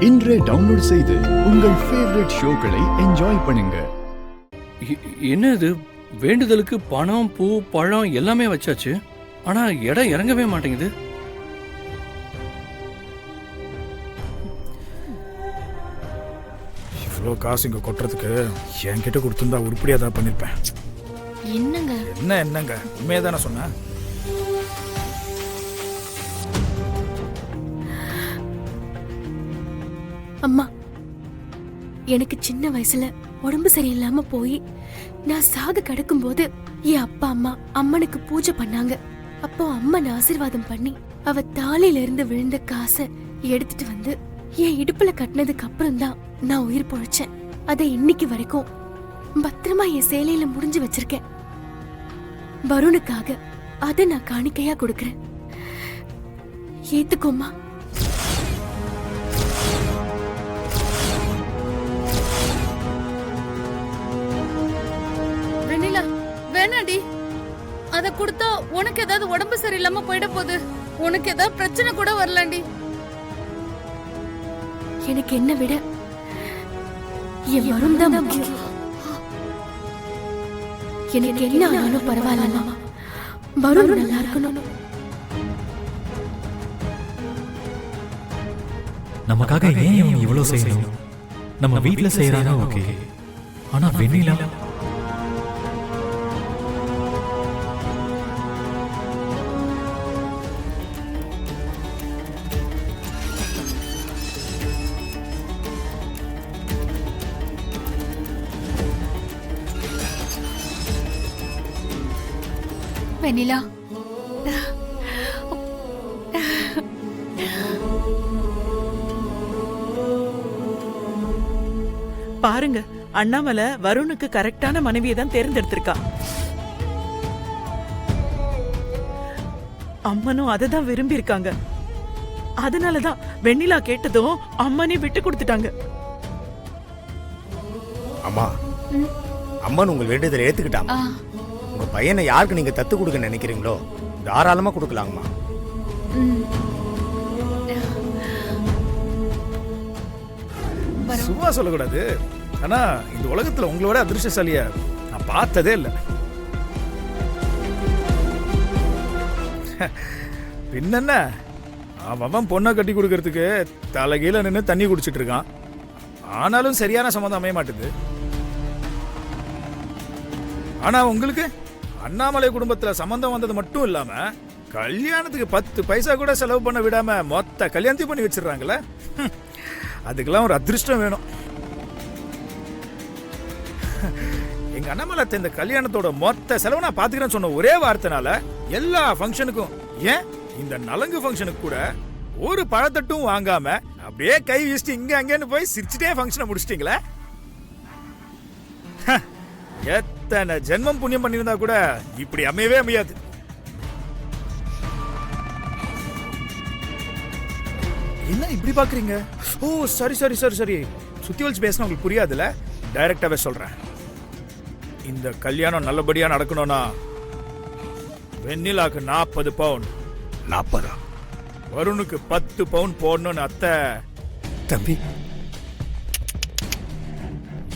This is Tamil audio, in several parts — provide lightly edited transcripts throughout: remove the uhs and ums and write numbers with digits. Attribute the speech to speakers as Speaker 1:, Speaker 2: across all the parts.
Speaker 1: இன்றே டவுன்லோட் செய்து உங்கள் ஃபேவரட் ஷோக்களை என்ஜாய் பண்ணுங்க.
Speaker 2: என்ன இது, வேண்டுதலுக்கு பணம், பூ, பழம் எல்லாமே வச்சாச்சு. ஆனா இடம் இறங்கவே மாட்டேங்குது.
Speaker 3: இவ்வளோ காசு இங்க கொட்டுறதுக்கு என்கிட்ட கொடுத்துருந்தா உருப்படியா தான் பண்ணிருப்பேன்.
Speaker 4: என்னங்க
Speaker 3: என்னங்க உண்மையா தானே சொன்னேன்.
Speaker 4: அம்மா, எனக்கு சின்ன வயசுல உடம்பு சரியில்லாம போய் நான் சாக கிடக்கும் போது என் அப்பா அம்மா அம்மனுக்கு பூஜை பண்ணாங்க. அப்போ அம்மன் ஆசீர்வாதம் பண்ணி அவ தாலில இருந்து விழுந்த காசை எடுத்துட்டு வந்து என் இடுப்புல கட்டினதுக்கு அப்புறம் தான் நான் உயிர் பொழைச்சேன். அதை இன்னைக்கு வரைக்கும் பத்திரமா என் சேலையில முடிஞ்சு வச்சிருக்கேன். வருணுக்காக அதை நான் காணிக்கையா கொடுக்கறேன். ஏத்துக்கோமா.
Speaker 5: வேணாடி, அத கொடுத்தா உனக்கு ஏதாவது உடம்பு சரியில்லாம போயிட போகுது. உனக்கு ஏதாவது பிரச்சனை கூட வரலாண்டி.
Speaker 4: எனக்கு என்ன விட என் வரும் தான் முக்கியம். எனக்கு என்ன ஆனாலும் பரவாயில்ல, வரும் நல்லா இருக்கணும்.
Speaker 6: நமக்காக ஏன் இவன் இவ்வளவு செய்யணும்? நம்ம வீட்டுல செய்யறானா ஓகே, ஆனா வெண்ணிலா
Speaker 5: வெண்ணிலா,
Speaker 7: பாருங்க, அண்ணாமலை வருணுக்கு கரெக்டான மனைவியை தான் தேர்ந்தெடுத்திருக்கா. அம்மனும் அதை தான் விரும்பி இருக்காங்க. அதனாலதான் வெண்ணிலா கேட்டதும் அம்மனே விட்டு கொடுத்துட்டாங்க.
Speaker 8: அம்மா, அம்மன் உங்கள் வேண்டுதலை ஏத்துக்கிட்டாமா. உங்க பையனை யாருக்கு நீங்க தத்து கொடுக்க நினைக்கிறீங்களோ தாராளமா கொடுக்கலாங்கம்மா.
Speaker 3: சும்மா சொல்லக்கூடாது. ஆனா இந்த உலகத்துல உங்களோட அதிர்ஷ்டசாலிய நான் பார்த்ததே இல்லை. பின்ன அவன் பொண்ணை கட்டி கொடுக்கறதுக்கு தலைகீழ நின்று தண்ணி குடிச்சிட்டு இருக்கான். ஆனாலும் சரியான சம்மந்தம் அமைய மாட்டுது. ஆனா உங்களுக்கு அண்ணாமலை குடும்பத்துல சம்பந்தம் வந்தது மட்டும் இல்லாம கல்யாணத்துக்கு 10 பைசா கூட செலவு பண்ண விடாம மொத்த கல்யாணத்தையும் பண்ணி வச்சிடறாங்களே. அதுக்கெல்லாம் ஒரு அதிர்ஷ்டம் வேணும். எங்க அண்ணாமலை இந்த கல்யாணத்தோட மொத்த செலவு நான் பாத்துக்கிறேன்னு சொன்ன ஒரே வார்த்தைனால எல்லா ஃபங்க்ஷனுக்கும், ஏன் இந்த நலங்கு ஃபங்க்ஷனுக்கு கூட ஒரு பழத்தட்டும் வாங்காம அப்படியே கை வீசிட்டு இங்க அங்கன்னு போய் சிரிச்சுட்டே ஃபங்க்ஷனை முடிச்சிட்டீங்களே. எத்தனை ஜென்மம் புண்ணியம் பண்ணியிருந்தா கூட இப்படி அமையவே அமையாது. என்ன இப்படி பாக்குறீங்க? ஓ சரி சரி சரி சரி, சுத்தி வச்சு பேசினா உங்களுக்கு புரியாதுல்ல, டைரக்டாவே சொல்றேன். இந்த கல்யாணம் நல்லபடியா நடக்கணும்னா வெண்ணிலாக்கு 40 பவுன்,
Speaker 8: 40
Speaker 3: வருணுக்கு 10 பவுன் போடணும்னு அத்தை
Speaker 8: தம்பி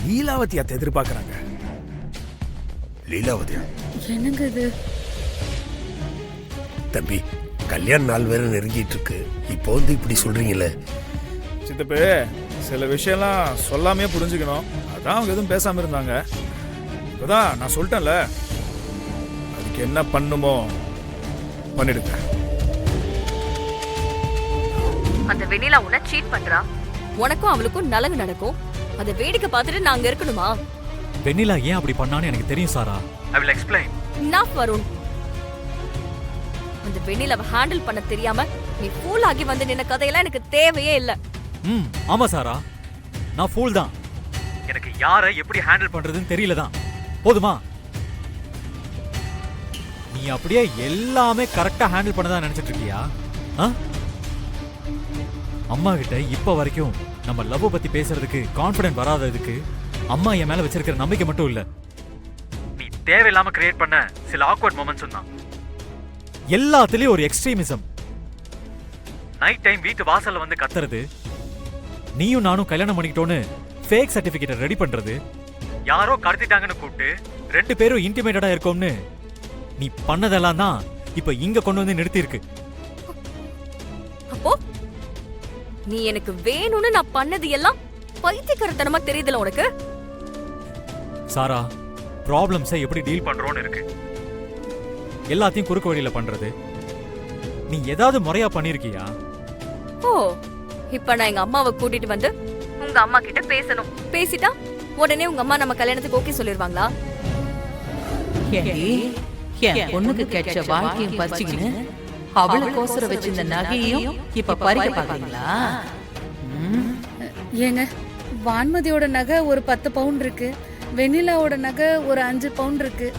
Speaker 3: லீலாவதி அத்தை எதிர்பார்க்கறாங்க.
Speaker 8: லீலாவதியா?
Speaker 5: என்னங்க இது?
Speaker 8: தம்பி, கல்யாண நாள் வேற நெருங்கிட்டு இருக்கு. இப்போ வந்து இப்படி சொல்றீங்களே.
Speaker 3: சித்தப்பே, சில விஷயம்லாம் சொல்லாமே புரிஞ்சுக்கணும். அதான் அவங்க எதுவும் பேசாம இருந்தாங்க. இப்பதான் நான் சொல்லிட்டேன்ல, அதுக்கு என்ன பண்ணுமோ பண்ணிடுங்க.
Speaker 9: அந்த வெண்ணிலா உன்னை சீட் பண்றா. உனக்கும் அவளுக்கும் நலங்கு நடக்கும். அதை வேடிக்கை பார்த்துட்டு நாங்க இருக்கணுமா?
Speaker 6: வெண்ணிலா ஏன் அப்படி பண்ணான்னு எனக்கு தெரியும் சாரா. I will explain.
Speaker 9: Enough Varun. அந்த வெண்ணிலாவை ஹேண்டில் பண்ண தெரியாம நீ ஃபூல் ஆகி வந்து நின்ன கதையெல்லாம் எனக்கு தேவையே இல்ல.
Speaker 6: ஆமா சாரா, நான் ஃபூல் தான். எனக்கு யாரை எப்படி ஹேண்டில் பண்றதுன்னு தெரியல தான். போதுமா? நீ அப்படியே எல்லாமே கரெக்டா ஹேண்டில் பண்ணதா நினைச்சிட்டு இருக்கியா? அம்மா கிட்ட இப்ப வரைக்கும் நம்ம லவ் பத்தி பேசுறதுக்கு கான்ஃபிடன்ட் வராததுக்கு அம்மா என் மேல வச்சிருக்கிற நம்பிக்கை மட்டும் இல்ல, நீ தேவையில்லாம கிரியேட் பண்ண சில ஆக்வர்ட் மொமெண்ட்ஸ் தான். எல்லாத்துலயும் ஒரு எக்ஸ்ட்ரீமிசம். நைட் டைம் வீட்டு வாசல்ல வந்து கத்துறது, நீயும் நானும் கல்யாணம் பண்ணிக்கிட்டோன்னு ஃபேக் சர்டிபிகேட் ரெடி பண்றது, யாரோ கடத்திட்டாங்கன்னு கூப்பிட்டு 2 பேரும் இன்டிமேட்டடா இருக்கோம்னு நீ பண்ணதெல்லாம் தான் இப்ப இங்க கொண்டு வந்து நிறுத்தி இருக்கு.
Speaker 9: அப்போ நீ எனக்கு வேணும்னு நான் பண்ணது எல்லாம் பைத்தியக்காரத்தனமா தெரியுதுல உனக்கு?
Speaker 6: சாரா, ப்ராப்ளம்ஸை எப்படி டீல் பண்றோம்னு இருக்கு. எல்லாத்தையும் குறுக்கு வழியில பண்றது நீ ஏதாவது முறையா பண்ணிருக்கியா?
Speaker 9: ஓ, இப்ப நான் எங்க அம்மாவை கூட்டிட்டு வந்து உங்க அம்மா கிட்ட பேசணும். பேசிட்டா உடனே உங்க அம்மா நம்ம கல்யாணத்துக்கு ஓகே சொல்லிருவாங்களா?
Speaker 10: என் பொண்ணுக்கு கிடைச்ச வாழ்க்கையும் பறிச்சுக்கின்னு அவளுக்கு கோசர வச்சிருந்த நகையையும் இப்ப பறிக்க பாக்குறீங்களா?
Speaker 5: ஏங்க, வான்மதியோட நகை ஒரு 10 பவுன் இருக்கு, வெண்ணிலாவோட நகை ஒரு 5 பவுன் இருக்கு.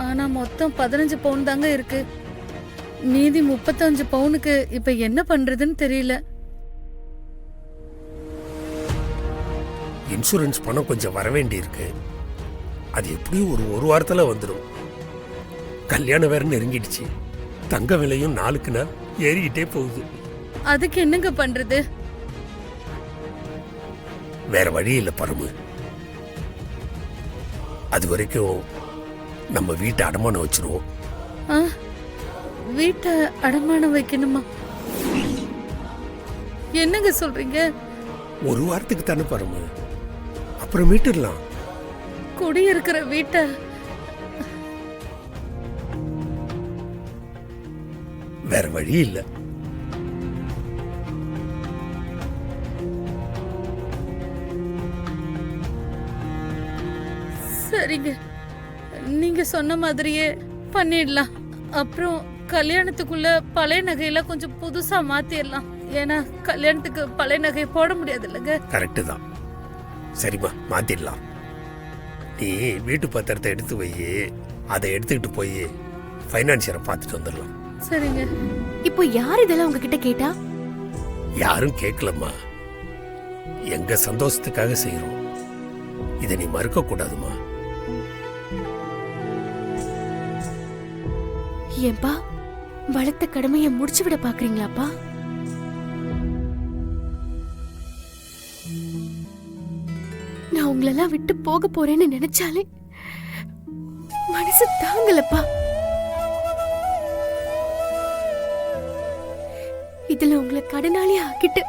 Speaker 5: ஆனா மொத்தம் 15 பவுன் தாங்க இருக்கு. மீதி 35 பவுனுக்கு இப்ப என்ன பண்றதுன்னு தெரியல.
Speaker 8: இன்சூரன்ஸ் பணம் கொஞ்சம் வர வேண்டி இருக்கு. அது எப்படியும் ஒரு வாரத்துல வந்துடும். கல்யாணம் வேற நெருங்கிடுச்சு. தங்க விலையும் நாளுக்கு நாள் ஏறிக்கிட்டே போகுது.
Speaker 5: அதுக்கு என்னங்க பண்றது?
Speaker 8: வேற வழி இல்லை பரமு. அது வரைக்கும் நம்ம வீட்டை அடமானம் வச்சிருவோம்.
Speaker 5: ஆ, வீட்டை அடமானம் வைக்கணுமா? என்னங்க சொல்றீங்க?
Speaker 8: ஒரு வாரத்துக்கு தானே பரமு, அப்புறம் மீட்டுடலாம்.
Speaker 5: குடியிருக்கிற வீட்டை
Speaker 8: வேற வழி இல்லை.
Speaker 5: சரிங்க, நீங்க சொன்ன மாதிரியே பண்ணிடலாம். அப்புறம் கல்யாணத்துக்குள்ள பழைய நகையெல்லாம் கொஞ்சம் புதுசா மாத்திடலாம். ஏன்னா கல்யாணத்துக்கு பழைய நகையை போட முடியாது இல்லைங்க.
Speaker 8: கரெக்டு தான். சரிம்மா, மாத்திடலாம். நீ வீட்டு பத்திரத்தை எடுத்து வை. அதை எடுத்துக்கிட்டு போய் ஃபைனான்சியரை பார்த்துட்டு வந்துடலாம்.
Speaker 5: சரிங்க.
Speaker 4: இப்போ யார் இதெல்லாம் உங்ககிட்ட கேட்டா?
Speaker 8: யாரும் கேட்கலம்மா. எங்க சந்தோஷத்துக்காக செய்யறோம். இதை நீ மறுக்க கூடாதுமா.
Speaker 4: ஏன்பா, வளர்த்த கடமையை முடிச்சு விட பாக்குறீங்களாப்பா? நான் உங்களெல்லாம் விட்டு போக போறேன்னு நினைச்சாலே மனசு தாங்கலப்பா. இதுல உங்களை கடனாளி ஆக்கிட்டு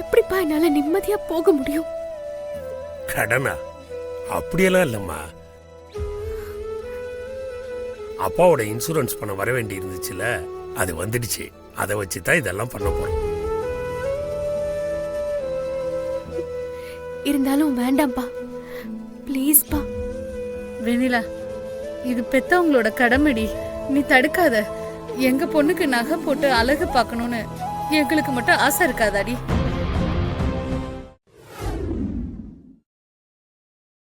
Speaker 4: எப்படிப்பா என்னால நிம்மதியா போக முடியும்?
Speaker 8: கடனா? அப்படியெல்லாம் இல்லம்மா. அப்பாவோட இன்சூரன்ஸ் பணம் வர வேண்டி இருந்துச்சுல, அது வந்துடுச்சு. அதை வச்சுதான் இதெல்லாம் பண்ண போறோம்.
Speaker 4: இருந்தாலும் வேண்டாம்ப்பா, ப்ளீஸ்ப்பா.
Speaker 5: வெண்ணிலா, இது பெத்தவங்களோட கடமைடி. நீ தடுக்காத. எங்க பொண்ணுக்கு நகை போட்டு அழகு பார்க்கணும்னு எங்களுக்கு மட்டும் ஆசை இருக்காதாடி?